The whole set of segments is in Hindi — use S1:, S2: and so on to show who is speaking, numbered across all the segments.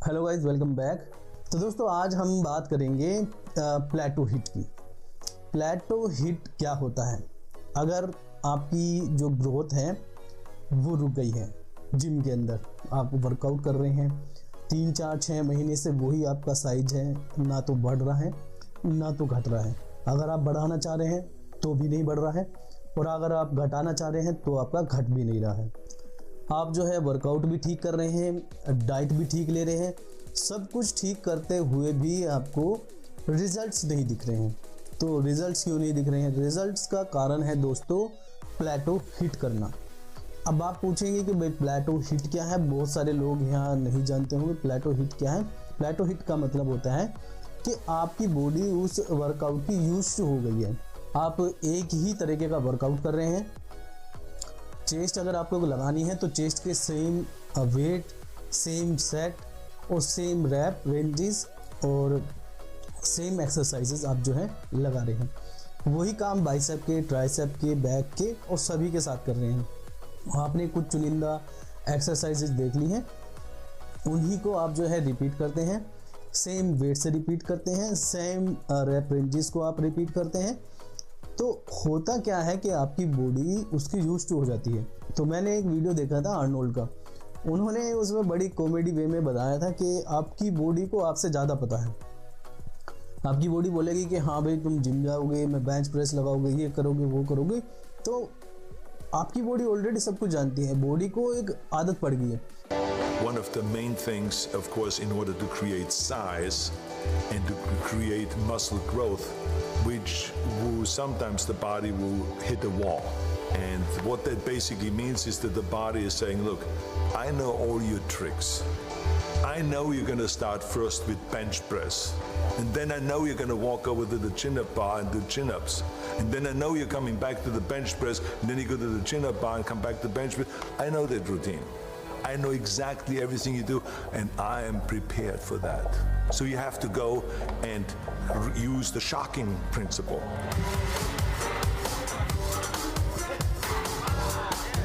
S1: Hello guys, welcome back. तो दोस्तों आज हम बात करेंगे प्लेटो हिट की। प्लेटो हिट क्या होता है? अगर आपकी जो ग्रोथ है वो रुक गई है, जिम के अंदर आप वर्कआउट कर रहे हैं 3-4-6 महीने से वही आपका साइज है, ना तो बढ़ रहा है ना तो घट रहा है। अगर आप बढ़ाना चाह रहे हैं तो भी नहीं बढ़ रहा है, और अगर आप घटाना चाह रहे हैं तो आपका घट भी नहीं रहा है। आप जो है वर्कआउट भी ठीक कर रहे हैं, डाइट भी ठीक ले रहे हैं, सब कुछ ठीक करते हुए भी आपको रिजल्ट्स नहीं दिख रहे हैं। तो रिजल्ट्स क्यों नहीं दिख रहे हैं? रिजल्ट्स का कारण है दोस्तों प्लेटो हिट करना। अब आप पूछेंगे कि भाई प्लेटो हिट क्या है? बहुत सारे लोग यहाँ नहीं जानते होंगे प्लेटो हिट क्या है। प्लेटो हिट का मतलब होता है कि आपकी बॉडी उस वर्कआउट की यूज्ड हो गई है। आप एक ही तरीके का वर्कआउट कर रहे हैं, चेस्ट अगर आपको लगानी है तो चेस्ट के सेम वेट, सेम सेट और सेम रैप रेंजेस और सेम एक्सरसाइजेस आप जो है लगा रहे हैं। वही काम बाइसेप के, ट्राइसेप के, बैक के और सभी के साथ कर रहे हैं। आपने कुछ चुनिंदा एक्सरसाइजेस देख ली हैं, उन्हीं को आप जो है रिपीट करते हैं, सेम वेट से रिपीट करते हैं, सेम रैप रेंजेस को आप रिपीट करते हैं। तो होता क्या है कि आपकी बॉडी उसकी यूज्ड हो जाती है। तो मैंने एक वीडियो देखा था आर्नोल्ड का, उन्होंने उसमें बड़ी कॉमेडी वे में बताया था कि आपकी बॉडी को आपसे ज़्यादा पता है। आपकी बॉडी बोलेगी कि हाँ भाई तुम जिम जाओगे, मैं बेंच प्रेस लगाओगे, ये करोगे वो करोगे, तो आपकी बॉडी ऑलरेडी सब कुछ जानती है, बॉडी को एक आदत पड़ गई है।
S2: One of the main things, of course, in order to create size and to create muscle growth, which sometimes the body will hit a wall. And what that basically means is that the body is saying, look, I know all your tricks. I know you're going to start first with bench press. And then I know you're going to walk over to the chin-up bar and do chin-ups. And then I know you're coming back to the bench press, and then you go to the chin-up bar and come back to bench press. I know that routine. I know exactly everything you do, and I am prepared for that. So you have to go and use the shocking principle.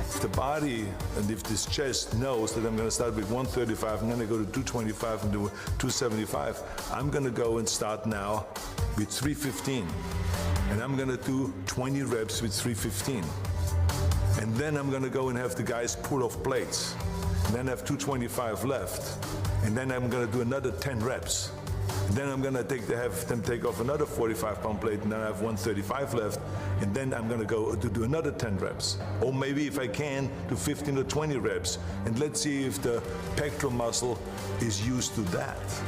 S2: If the body and if this chest knows that I'm going to start with 135, I'm going to go to 225 and do 275, I'm going to go and start now with 315, and I'm going to do 20 reps with 315. And then I'm going to go and have the guys pull off plates. And then I have 225 left, and then I'm going to do another 10 reps. And then I'm going to have them take off another 45-pound plate, and then I have 135 left, and then I'm going to go to do another 10 reps. Or maybe if I can, do 15 or 20 reps, and let's see if the pectoral muscle is used to that.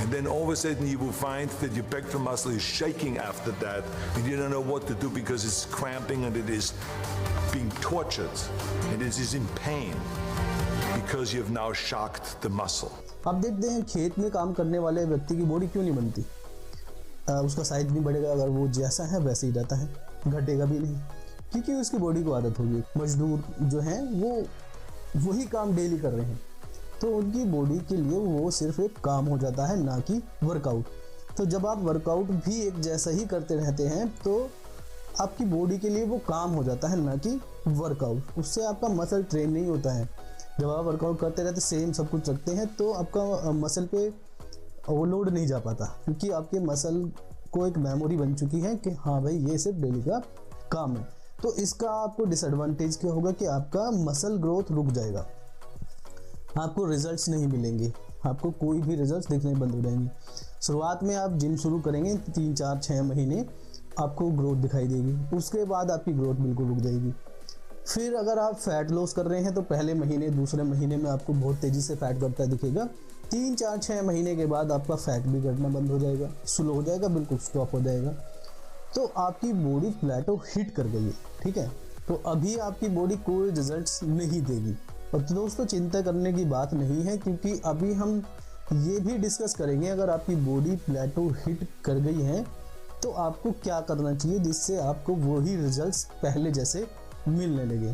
S2: And then all of a sudden you will find that your pectoral muscle is shaking after that, and you don't know what to do because it's cramping and it is being tortured, and it is in pain. Because you have now shocked the muscle.
S1: आप देखते हैं खेत में काम करने वाले व्यक्ति की बॉडी क्यों नहीं बनती? उसका साइज नहीं बढ़ेगा, अगर वो जैसा है वैसे ही रहता है, घटेगा भी नहीं, क्योंकि उसकी बॉडी को आदत होगी। मजदूर जो हैं वो वही काम डेली कर रहे हैं, तो उनकी बॉडी के लिए वो सिर्फ एक काम हो जाता है, ना कि वर्कआउट। तो जब आप वर्कआउट भी एक जैसा ही करते रहते हैं तो आपकी बॉडी के लिए वो काम हो जाता है, ना कि वर्कआउट। उससे आपका मसल ट्रेन नहीं होता है। जब आप वर्कआउट करते रहते सेम सब कुछ रखते हैं तो आपका मसल पे ओवरलोड नहीं जा पाता, क्योंकि आपके मसल को एक मेमोरी बन चुकी है कि हाँ भाई ये सिर्फ डेली का काम है। तो इसका आपको डिसएडवांटेज क्या होगा कि आपका मसल ग्रोथ रुक जाएगा, आपको रिजल्ट्स नहीं मिलेंगे, आपको कोई भी रिजल्ट्स दिखने बंद हो जाएंगे। शुरुआत में आप जिम शुरू करेंगे 3-4-6 महीने आपको ग्रोथ दिखाई देगी, उसके बाद आपकी ग्रोथ बिल्कुल रुक जाएगी। फिर अगर आप फैट लॉस कर रहे हैं तो पहले महीने दूसरे महीने में आपको बहुत तेज़ी से फैट घटता दिखेगा। 3-4-6 महीने के बाद आपका फैट भी घटना बंद हो जाएगा, स्लो हो जाएगा, बिल्कुल स्टॉप हो जाएगा। तो आपकी बॉडी प्लेटो हिट कर गई है, ठीक है। तो अभी आपकी बॉडी कोई रिजल्ट्स नहीं देगी। और तो दोस्तों चिंता करने की बात नहीं है, क्योंकि अभी हम ये भी डिस्कस करेंगे अगर आपकी बॉडी प्लेटो हिट कर गई है तो आपको क्या करना चाहिए जिससे आपको वही रिजल्ट्स पहले जैसे मिलने लगे।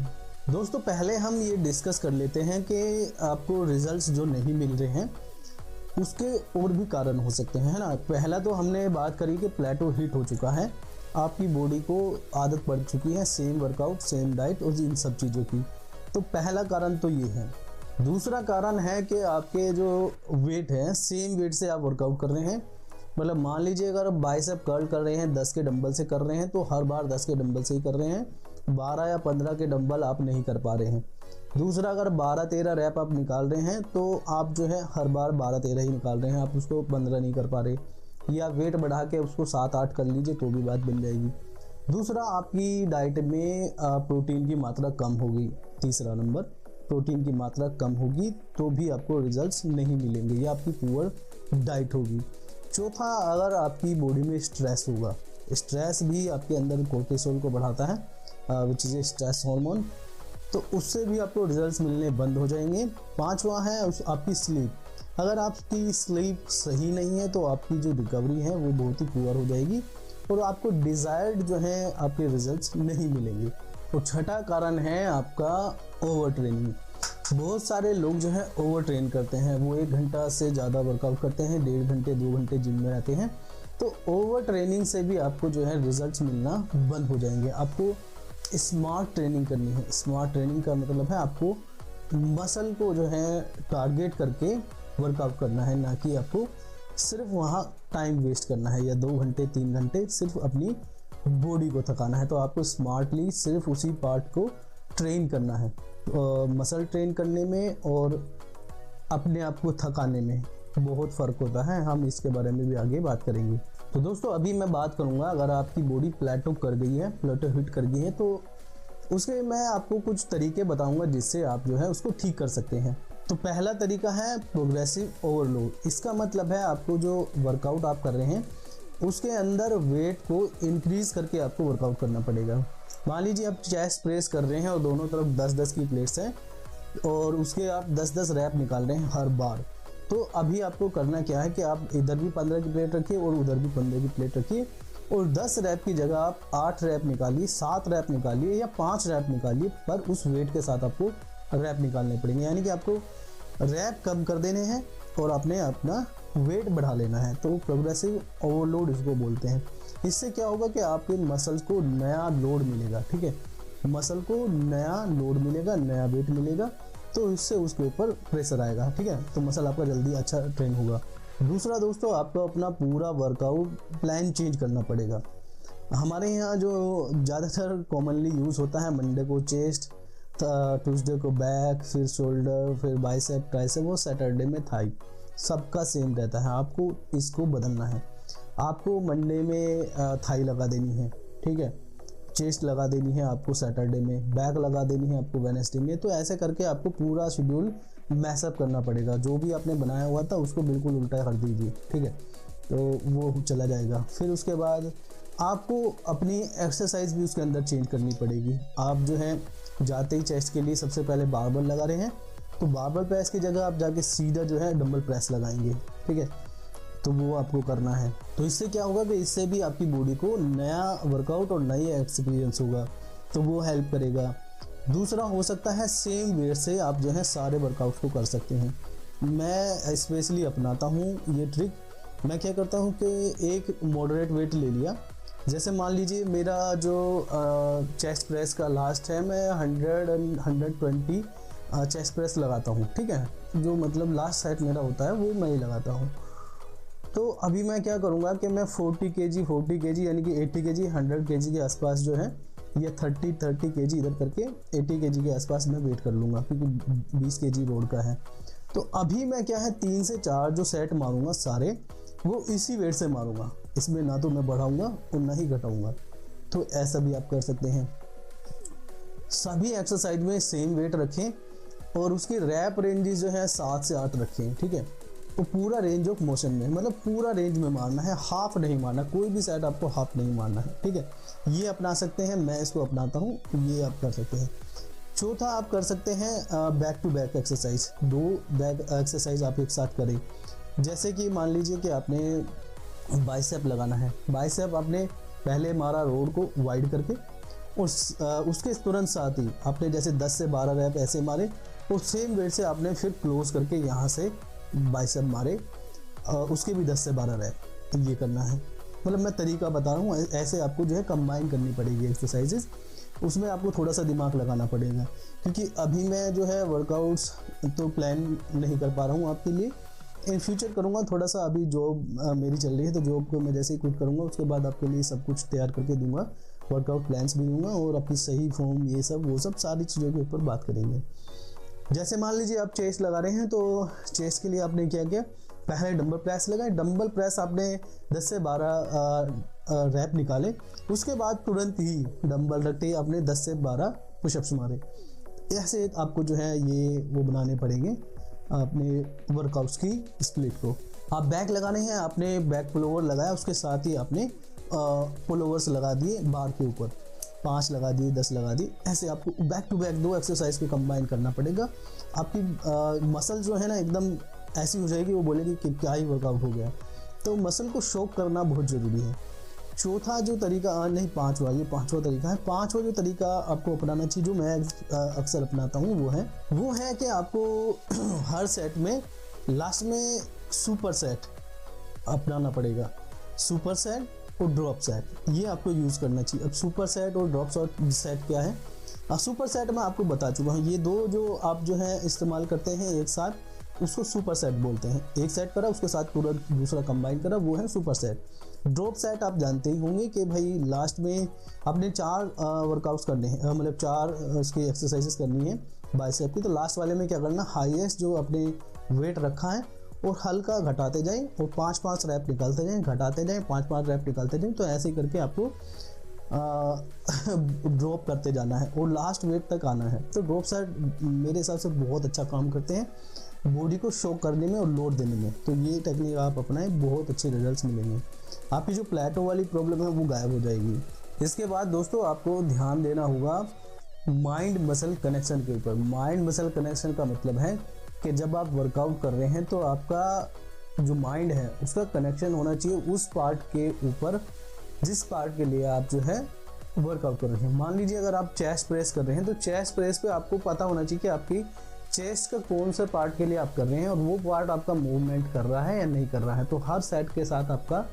S1: दोस्तों पहले हम ये डिस्कस कर लेते हैं कि आपको रिजल्ट्स जो नहीं मिल रहे हैं उसके और भी कारण हो सकते हैं, है ना। पहला तो हमने बात करी कि प्लेटो हिट हो चुका है, आपकी बॉडी को आदत पड़ चुकी है सेम वर्कआउट, सेम डाइट और इन सब चीज़ों की। तो पहला कारण तो ये है। दूसरा कारण है कि आपके जो वेट है सेम वेट से आप वर्कआउट कर रहे हैं। मतलब मान लीजिए अगर आप बाइसेप कर्ल कर रहे हैं 10 के डंबल से कर रहे हैं तो हर बार 10 के डंबल से ही कर रहे हैं, 12 या 15 के डंबल आप नहीं कर पा रहे हैं। दूसरा, अगर 12-13 रैप आप निकाल रहे हैं तो आप जो है हर बार 12-13 ही निकाल रहे हैं, आप उसको 15 नहीं कर पा रहे, या वेट बढ़ा के उसको 7-8 कर लीजिए तो भी बात बन जाएगी। दूसरा, आपकी डाइट में प्रोटीन की मात्रा कम होगी। तीसरा नंबर, प्रोटीन की मात्रा कम होगी तो भी आपको रिजल्ट्स नहीं मिलेंगे, या आपकी पुअर डाइट होगी। चौथा, अगर आपकी बॉडी में स्ट्रेस होगा, स्ट्रेस भी आपके अंदर कोर्टिसोल को बढ़ाता है विच इज़ स्ट्रेस हार्मोन, तो उससे भी आपको रिजल्ट्स मिलने बंद हो जाएंगे। पांचवा है आपकी स्लीप। अगर आपकी स्लीप सही नहीं है तो आपकी जो रिकवरी है वो बहुत ही पुअर हो जाएगी और आपको डिज़ायर्ड जो है आपके रिजल्ट्स नहीं मिलेंगे। और छठा कारण है आपका ओवर ट्रेनिंग। बहुत सारे लोग जो है ओवर ट्रेन करते हैं, वो 1 घंटा से ज़्यादा वर्कआउट करते हैं, 1.5 घंटे 2 घंटे जिम में रहते हैं, तो ओवर ट्रेनिंग से भी आपको जो है रिजल्ट्स मिलना बंद हो जाएंगे। आपको स्मार्ट ट्रेनिंग करनी है। स्मार्ट ट्रेनिंग का मतलब है आपको मसल को जो है टारगेट करके वर्कआउट करना है, ना कि आपको सिर्फ वहाँ टाइम वेस्ट करना है या 2 घंटे 3 घंटे सिर्फ अपनी बॉडी को थकाना है। तो आपको स्मार्टली सिर्फ उसी पार्ट को ट्रेन करना है। मसल ट्रेन करने में और अपने आप को थकाने में बहुत फ़र्क होता है, हम इसके बारे में भी आगे बात करेंगे। तो दोस्तों अभी मैं बात करूंगा, अगर आपकी बॉडी प्लेटो कर गई है, प्लेटो हिट कर गई है, तो उसके मैं आपको कुछ तरीके बताऊंगा जिससे आप जो है उसको ठीक कर सकते हैं। तो पहला तरीका है प्रोग्रेसिव ओवरलोड। इसका मतलब है आपको जो वर्कआउट आप कर रहे हैं उसके अंदर वेट को इंक्रीज करके आपको वर्कआउट करना पड़ेगा। मान लीजिए आप चेस्ट प्रेस कर रहे हैं और दोनों तरफ 10-10 की प्लेट्स हैं और उसके आप 10-10 रैप निकाल रहे हैं हर बार, तो अभी आपको करना क्या है कि आप इधर भी 15 की प्लेट रखिए और उधर भी 15 की प्लेट रखिए और 10 रैप की जगह आप 8 रैप निकालिए, 7 रैप निकालिए या 5 रैप निकालिए, पर उस वेट के साथ आपको रैप निकालने पड़ेंगे। यानी कि आपको रैप कम कर देने हैं और आपने अपना वेट बढ़ा लेना है। तो प्रोग्रेसिव ओवरलोड इसको बोलते हैं। इससे क्या होगा कि आपके मसल्स को नया लोड मिलेगा, ठीक है, मसल को नया लोड मिलेगा, नया वेट मिलेगा, तो इससे उसके ऊपर प्रेशर आएगा, ठीक है, तो मसल आपका जल्दी अच्छा ट्रेन होगा। दूसरा दोस्तों, आपको अपना पूरा वर्कआउट प्लान चेंज करना पड़ेगा। हमारे यहाँ जो ज़्यादातर कॉमनली यूज़ होता है, मंडे को चेस्ट, ट्यूसडे को बैक, फिर शोल्डर, फिर बाइसेप, ट्राइसेप और सैटरडे में थाई, सबका सेम रहता है। आपको इसको बदलना है। आपको मंडे में थाई लगा देनी है, ठीक है, चेस्ट लगा देनी है आपको सैटरडे में, बैक लगा देनी है आपको वेडनेसडे में। तो ऐसे करके आपको पूरा शेड्यूल मैसअप करना पड़ेगा। जो भी आपने बनाया हुआ था उसको बिल्कुल उल्टा कर दीजिए, ठीक है, तो वो चला जाएगा। फिर उसके बाद आपको अपनी एक्सरसाइज भी उसके अंदर चेंज करनी पड़ेगी। आप जो है जाते ही चेस्ट के लिए सबसे पहले बारबल लगा रहे हैं, तो बारबल प्रेस की जगह आप जाके सीधा जो है डंबल प्रेस लगाएंगे, ठीक है, तो वो आपको करना है। तो इससे क्या होगा कि इससे भी आपकी बॉडी को नया वर्कआउट और नई एक्सपीरियंस होगा, तो वो हेल्प करेगा। दूसरा हो सकता है सेम वेट से आप जो है सारे वर्कआउट को कर सकते हैं। मैं स्पेशली अपनाता हूँ ये ट्रिक। मैं क्या करता हूँ कि एक मॉडरेट वेट ले लिया, जैसे मान लीजिए मेरा जो चेस्ट प्रेस का लास्ट है, मैं 120 चेस्ट प्रेस लगाता हूँ, ठीक है, जो मतलब लास्ट सेट मेरा होता है वो मैं ही लगाता हूँ। तो अभी मैं क्या करूँगा कि मैं 40 kg यानी कि 80 kg 100 kg के आसपास जो है, या 30 kg इधर करके 80 kg के आसपास मैं वेट कर लूँगा, क्योंकि 20 kg रोड का है। तो अभी मैं क्या है 3 से 4 जो सेट मारूंगा सारे वो इसी वेट से मारूंगा, इसमें ना तो मैं बढ़ाऊंगा और ना ही घटाऊंगा। तो ऐसा भी आप कर सकते हैं। सभी एक्सरसाइज में सेम वेट रखें और उसकी रैप रेंजेस जो है 7 से 8 रखें, ठीक है, तो पूरा रेंज ऑफ मोशन में, मतलब पूरा रेंज में मारना है, हाफ नहीं मारना, कोई भी सेट आपको हाफ नहीं मारना है, ठीक है। ये अपना सकते हैं, मैं इसको अपनाता हूँ, ये आप कर सकते हैं। चौथा आप कर सकते हैं back to back exercise, 2 back exercise आप एक साथ करें। जैसे कि मान लीजिए कि आपने बाइसेप लगाना है, बाइसेप आपने पहले मारा रोड को वाइड करके, उसके तुरंत साथ ही आपने जैसे 10 से 12 रैप ऐसे मारे, और सेम वेट से आपने फिर क्लोज करके यहाँ से बाइसेप मारे, उसके भी 10 से 12 रैप, ये करना है। मतलब मैं तरीका बता रहा हूँ, ऐसे आपको जो है कंबाइन करनी पड़ेगी एक्सरसाइजेस। उसमें आपको थोड़ा सा दिमाग लगाना पड़ेगा, क्योंकि अभी मैं जो है वर्कआउट्स तो प्लान नहीं कर पा रहा हूँ आपके लिए। इन फ्यूचर करूँगा थोड़ा सा। अभी जॉब मेरी चल रही है, तो जॉब को मैं जैसे ही क्विट करूँगा उसके बाद आपके लिए सब कुछ तैयार करके दूंगा, वर्कआउट प्लान्स भी दूंगा और अपनी सही फॉर्म ये सब वो सब सारी चीज़ों के ऊपर बात करेंगे। जैसे मान लीजिए आप चेस्ट लगा रहे हैं, तो चेस्ट के लिए आपने क्या किया, पहले डंबल प्रेस लगाए। डंबल प्रेस आपने 10 से 12 रैप निकाले, उसके बाद तुरंत ही डंबल रखते ही आपने 10 से 12 पुशअप्स मारे। ऐसे आपको जो है ये वो बनाने पड़ेंगे अपने वर्कआउट्स की स्प्लिट को। आप बैक लगाने हैं, आपने बैक पुलोवर लगाया, उसके साथ ही आपने पुलोवर्स लगा दिए बार के ऊपर, 5 लगा दिए, 10 लगा दिए। ऐसे आपको बैक टू बैक 2 एक्सरसाइज को कंबाइन करना पड़ेगा। आपकी मसल जो है ना एकदम ऐसी हो जाएगी, वो बोलेगी कि क्या ही वर्कआउट हो गया। तो मसल को शॉक करना बहुत ज़रूरी है। चौथा जो तरीका नहीं पांचवा, ये पांचवा तरीका है। पांचवा जो तरीका आपको अपनाना चाहिए, जो मैं अक्सर अपनाता हूँ, वो है कि आपको हर सेट में लास्ट में सुपर सेट अपनाना पड़ेगा। सुपर सेट और ड्रॉप सेट ये आपको यूज़ करना चाहिए। अब सुपर सेट और ड्रॉप सेट क्या है? सुपर सेट मैं आपको बता चुका हूँ। ये दो जो आप जो है इस्तेमाल करते हैं एक साथ, उसको सुपर सेट बोलते हैं। एक सेट करा उसके साथ पूरा दूसरा कंबाइन करा, वो है सुपर सेट। ड्रॉप सेट आप जानते ही होंगे कि भाई लास्ट में आपने 4 वर्कआउट्स करने हैं, मतलब 4 उसकी एक्सरसाइजेस करनी है बाइसेप की। तो लास्ट वाले में क्या करना, हाईएस्ट जो आपने वेट रखा है और हल्का घटाते जाएं और 5-5 रैप निकालते जाएं, घटाते जाएं, 5-5 रैप निकालते जाएं। तो ऐसे ही करके आपको ड्रॉप करते जाना है और लास्ट वेट तक आना है। तो ड्रॉप सेट मेरे हिसाब से बहुत अच्छा काम करते हैं बॉडी को शो करने में और लोड देने में। तो ये टेक्निक आप अपनाएं, बहुत अच्छे रिजल्ट्स मिलेंगे। आपकी जो प्लेटो वाली प्रॉब्लम है वो गायब हो जाएगी। इसके बाद दोस्तों आपको ध्यान देना होगा माइंड मसल कनेक्शन के ऊपर। माइंड मसल कनेक्शन का मतलब है कि जब आप वर्कआउट कर रहे हैं तो आपका जो माइंड है उसका कनेक्शन होना चाहिए उस पार्ट के ऊपर जिस पार्ट के लिए आप जो है वर्कआउट कर रहे हैं। मान लीजिए अगर आप चेस्ट प्रेस कर रहे हैं तो चेस्ट प्रेस पे आपको पता होना चाहिए कि आपकी चेस्ट का कौन सा पार्ट के लिए आप कर रहे हैं और वो पार्ट आपका मूवमेंट कर रहा है या नहीं कर रहा है। तो हर सेट के साथ आपका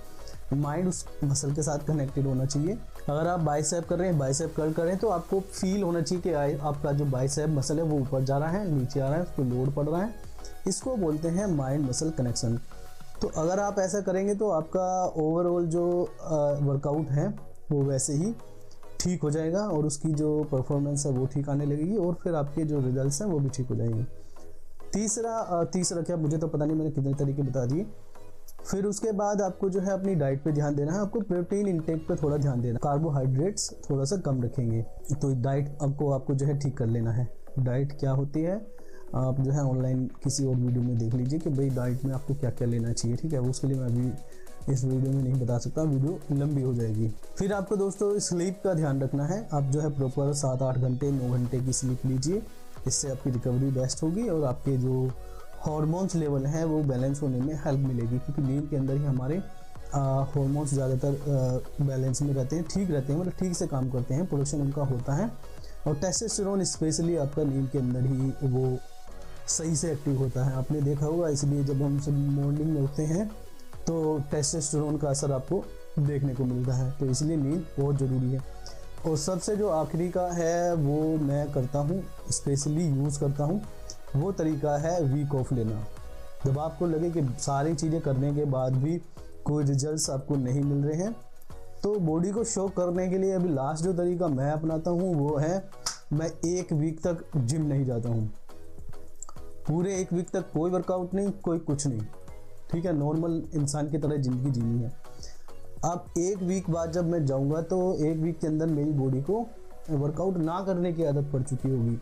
S1: माइंड उस मसल के साथ कनेक्टेड होना चाहिए। अगर आप बाइसेप कर रहे हैं, बाइसेप कर्ल कर रहे हैं, तो आपको फील होना चाहिए कि आपका जो बाइसेप मसल है वो ऊपर जा रहा है, नीचे आ रहा है, उस पर लोड पड़ रहा है। इसको बोलते हैं माइंड मसल कनेक्शन। तो अगर आप ऐसा करेंगे तो आपका ओवरऑल जो वर्कआउट है वो वैसे ही ठीक हो जाएगा और उसकी जो परफॉर्मेंस है वो ठीक आने लगेगी और फिर आपके जो रिजल्ट्स हैं वो भी ठीक हो जाएंगे। तीसरा क्या, मुझे तो पता नहीं मैंने कितने तरीके बता दिए। फिर उसके बाद आपको जो है अपनी डाइट पे ध्यान देना है। आपको प्रोटीन इंटेक पे थोड़ा ध्यान देना, कार्बोहाइड्रेट्स थोड़ा सा कम रखेंगे। तो डाइट आपको जो है ठीक कर लेना है। डाइट क्या होती है आप जो है ऑनलाइन किसी और वीडियो में देख लीजिए कि भाई डाइट में आपको क्या क्या लेना चाहिए, ठीक है। उसके लिए मैं अभी इस वीडियो में नहीं बता सकता, वीडियो लंबी हो जाएगी। फिर आपको दोस्तों स्लीप का ध्यान रखना है। आप जो है प्रॉपर 7-8 घंटे 9 घंटे की स्लीप लीजिए, इससे आपकी रिकवरी बेस्ट होगी और आपके जो हार्मोन्स लेवल हैं वो बैलेंस होने में हेल्प मिलेगी, क्योंकि नींद के अंदर ही हमारे हार्मोन्स ज़्यादातर बैलेंस में रहते हैं, ठीक रहते हैं, मतलब ठीक से काम करते हैं, प्रोडक्शन उनका होता है। और टेस्टोस्टेरोन स्पेशली आपका नींद के अंदर ही वो सही से एक्टिव होता है, आपने देखा होगा। इसलिए जब हम सब मॉर्निंग में उठते हैं तो टेस्टोस्टेरोन का असर आपको देखने को मिलता है। तो इसलिए नींद बहुत ज़रूरी है। और सबसे जो आखिरी का है वो मैं करता हूँ, स्पेशली यूज़ करता हूँ, वो तरीका है वीक ऑफ लेना। जब आपको लगे कि सारी चीज़ें करने के बाद भी कोई रिजल्ट्स आपको नहीं मिल रहे हैं तो बॉडी को शो करने के लिए अभी लास्ट जो तरीका मैं अपनाता हूँ वो है मैं 1 वीक तक जिम नहीं जाता हूँ। पूरे 1 वीक तक कोई वर्कआउट नहीं, कोई कुछ नहीं, ठीक है। नॉर्मल इंसान की तरह ज़िंदगी जीनी है। अब 1 वीक बाद जब मैं जाऊँगा तो 1 वीक के अंदर मेरी बॉडी को वर्कआउट ना करने की आदत पड़ चुकी होगी।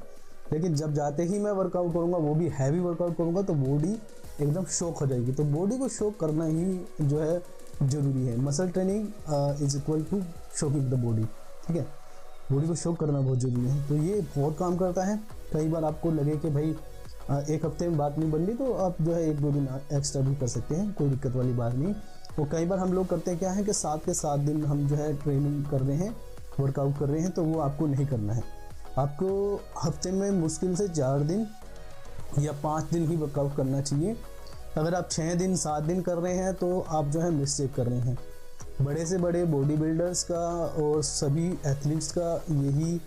S1: लेकिन जब जाते ही मैं वर्कआउट करूँगा, वो भी हैवी वर्कआउट करूँगा, तो बॉडी एकदम शॉक हो जाएगी। तो बॉडी को शॉक करना ही जो है ज़रूरी है। Muscle training is equal to shocking the body, ठीक है। बॉडी को शॉक करना बहुत ज़रूरी है। तो ये बहुत काम करता है। कई बार आपको लगे कि भाई 1 हफ्ते में बात नहीं बन रही तो आप जो है 1-2 दिन एक्स्ट्रा भी कर सकते हैं, कोई दिक्कत वाली बात नहीं। तो कई बार हम लोग करते हैं क्या है कि 7 के 7 दिन हम जो है ट्रेनिंग कर रहे हैं, वर्कआउट कर रहे हैं, तो वो आपको नहीं करना है। आपको हफ्ते में मुश्किल से 4 दिन या 5 दिन ही वर्कआउट करना चाहिए। अगर आप 6 दिन 7 दिन कर रहे हैं तो आप जो है मिस्टेक कर रहे हैं। बड़े से बड़े बॉडी बिल्डर्स का और सभी एथलीट्स का यही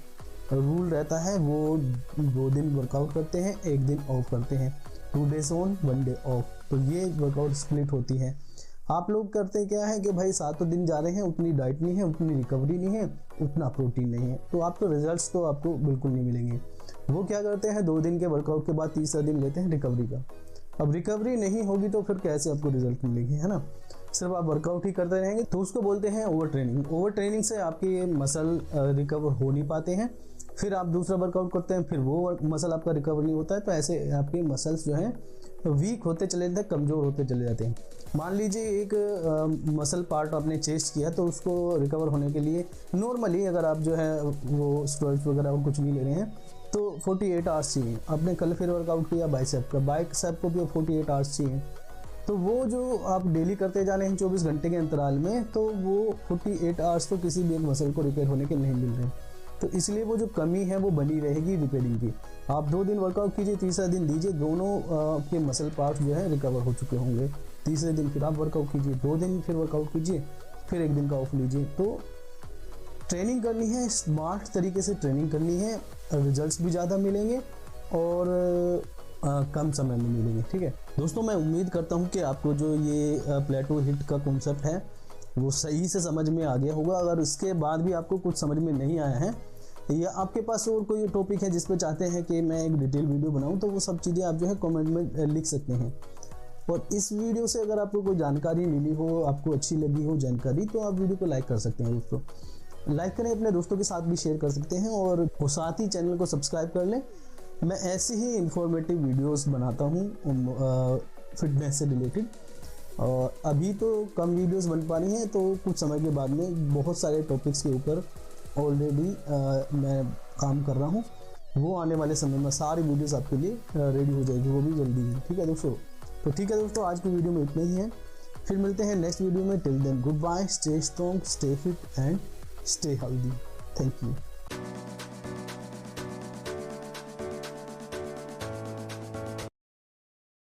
S1: रूल रहता है वो 2 दिन वर्कआउट करते हैं, 1 दिन ऑफ करते हैं, 2 days ऑन 1 day ऑफ। तो ये वर्कआउट स्प्लिट होती है। आप लोग करते क्या है कि भाई 7 दिन जा रहे हैं, उतनी डाइट नहीं है, उतनी रिकवरी नहीं है, उतना प्रोटीन नहीं है, तो आपको रिजल्ट्स तो आपको बिल्कुल नहीं मिलेंगे। वो क्या करते हैं 2 दिन के वर्कआउट के बाद तीसरा दिन लेते हैं रिकवरी का। अब रिकवरी नहीं होगी तो फिर कैसे आपको रिजल्ट मिलेंगे, है ना। सिर्फ आप वर्कआउट ही करते रहेंगे तो उसको बोलते हैं ओवर ट्रेनिंग। ओवर ट्रेनिंग से आपके मसल रिकवर हो नहीं पाते हैं, फिर आप दूसरा वर्कआउट करते हैं, फिर वो मसल आपका रिकवर नहीं होता है, तो ऐसे आपके मसल्स जो हैं वीक होते चले जाते हैं, कमज़ोर होते चले जाते हैं। मान लीजिए एक मसल पार्ट आपने चेस्ट किया तो उसको रिकवर होने के लिए नॉर्मली अगर आप जो है वो स्टेरॉइड्स वगैरह कुछ नहीं ले रहे हैं तो 48 आवर्स चाहिए। आपने कल फिर वर्कआउट किया बाइसेप का, बाइसेप को भी 48 आवर्स चाहिए। तो वो जो आप डेली करते जा रहे हैं 24 घंटे के अंतराल में, तो वो 48 आवर्स तो किसी भी मसल को रिपेयर होने के नहीं मिल रहे। तो इसलिए वो जो कमी है वो बनी रहेगी रिपेयरिंग की। आप 2 दिन वर्कआउट कीजिए, तीसरा दिन दीजिए, दोनों के मसल पार्ट जो है रिकवर हो चुके होंगे। तीसरे दिन फिर आप वर्कआउट कीजिए, 2 दिन फिर वर्कआउट कीजिए, फिर 1 दिन का ऑफ लीजिए। तो ट्रेनिंग करनी है, स्मार्ट तरीके से ट्रेनिंग करनी है, रिजल्ट्स भी ज़्यादा मिलेंगे और कम समय में मिलेंगे। ठीक है दोस्तों, मैं उम्मीद करता हूँ कि आपको जो ये प्लेटो हिट का कॉन्सेप्ट है वो सही से समझ में आ गया होगा। अगर इसके बाद भी आपको कुछ समझ में नहीं आया है या आपके पास और कोई टॉपिक है जिस पे चाहते हैं कि मैं एक डिटेल वीडियो बनाऊं, तो वो सब चीज़ें आप जो है कमेंट में लिख सकते हैं। और इस वीडियो से अगर आपको कोई जानकारी मिली हो, आपको अच्छी लगी हो जानकारी, तो आप वीडियो को लाइक कर सकते हैं दोस्तों। लाइक करें, अपने दोस्तों के साथ भी शेयर कर सकते हैं और साथ ही चैनल को सब्सक्राइब कर लें। मैं ऐसे ही इंफॉर्मेटिव वीडियोस बनाता हूँ फिटनेस से रिलेटेड। और अभी तो कम वीडियोस बन पा रही हैं, तो कुछ समय के बाद में बहुत सारे टॉपिक्स के ऊपर ऑलरेडी मैं काम कर रहा हूँ। वो आने वाले समय में सारी वीडियोस आपके लिए रेडी हो जाएगी, वो भी जल्दी ही। ठीक है दोस्तों, तो ठीक है दोस्तों, आज की वीडियो में इतना ही है। फिर मिलते हैं नेक्स्ट वीडियो में। Till then good bye, stay strong, stay fit and stay healthy. Thank you.